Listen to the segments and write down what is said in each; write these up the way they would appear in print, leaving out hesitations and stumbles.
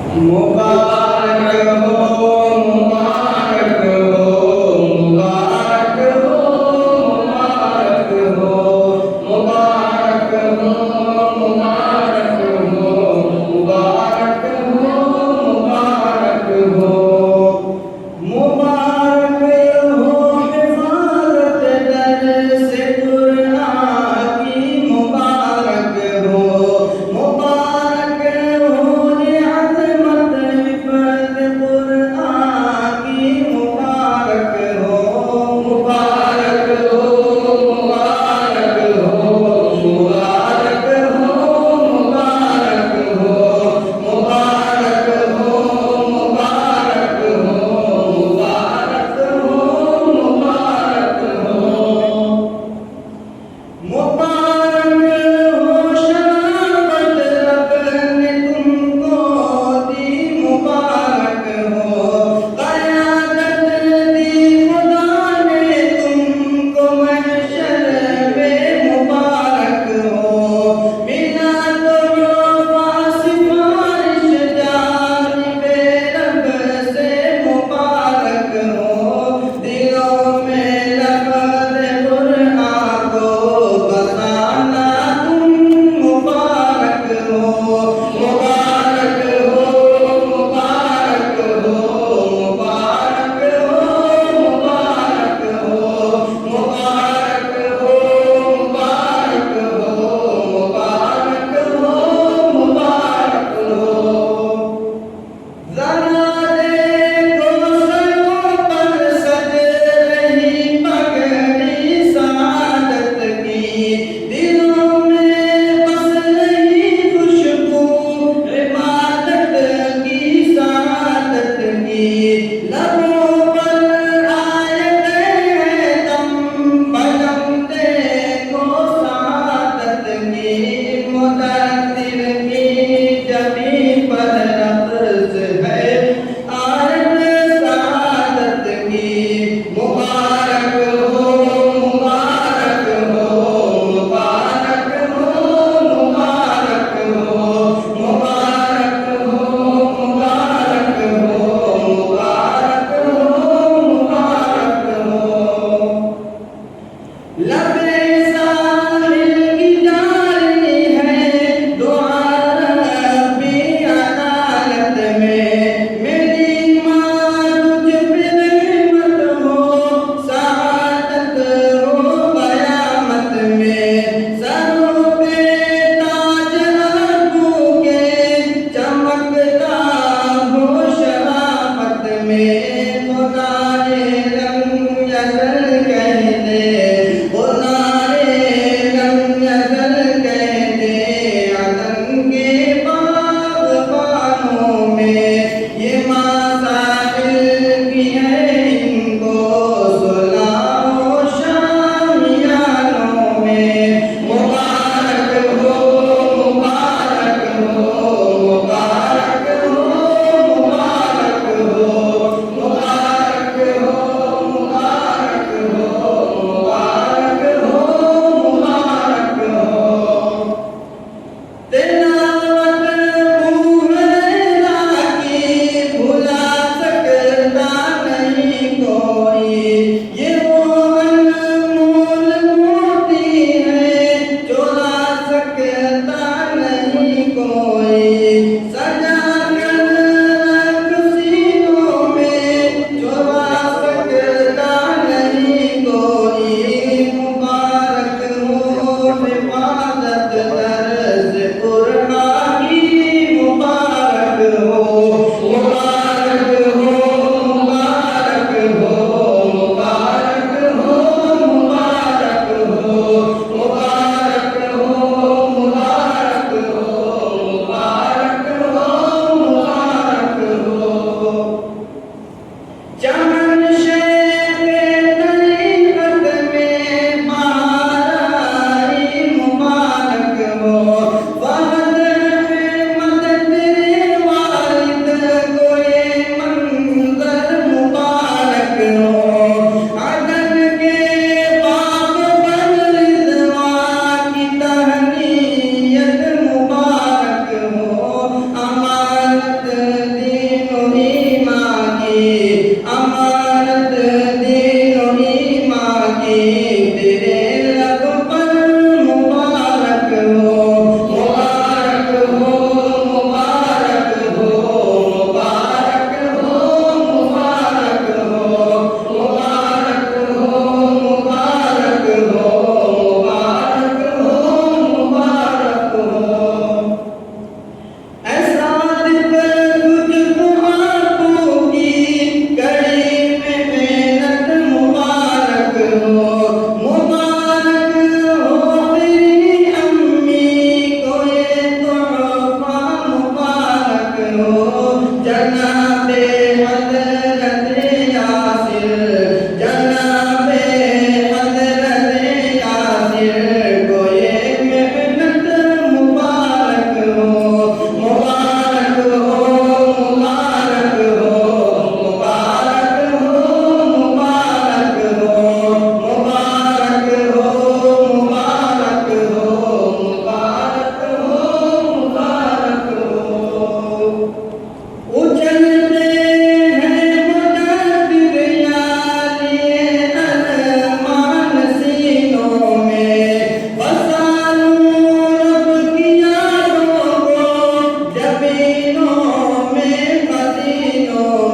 मुबारक हो, मुबारक हो, मुबारक हो, मुबारक हो, मुबारक हो, मुबारक हो, मुबारक हो, मुबारक हो। मुबारक हो हिफाज़त दर से कुरान की, मुबारक हो, मुबारक हो ये अज़मत हिफ़्ज़ कुरान की, मुबारक हो, मुबारक हो, मुबारक हो, मुबारक हो, मुबारक हो, मुबारक हो, मुबारक हो, मुबारक हो, मुबारक हो। मुबारक हो शराबत रब ने तुमको दी, मुबारक हो क़यादत दी खुदा ने तुमको महशर में, मुबारक हो मिला तो जो सिफारिश जानिबे रब से, मुबारक हो दिलों में लफ्ज़ कुरान को बताना तुम, मुबारक हो, मुबारक हो, मुबारक हो, मुबारक हो, मुबारक हो, मुबारक हो, मुबारक हो, मुबारक हो, मुबारक हो। ज़रा देखो सरों पर सज रही पगड़ी सआदत की, दिलों में बस रही खुशबू इबादत की, सआदत की। लबों पर आए गए दम बदम देखो सआदत की, मुदत्तिर की जमीन पर लफ्ज़ है आयत सआदत की। मुबारक हो, मुबारक हो, मुबारक हो, मुबारक हो, मुबारक हो, मुबारक हो, मुबारक हो, मुबारक हो। लबे साहिल की जारी है दुआ रब्बी अता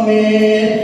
में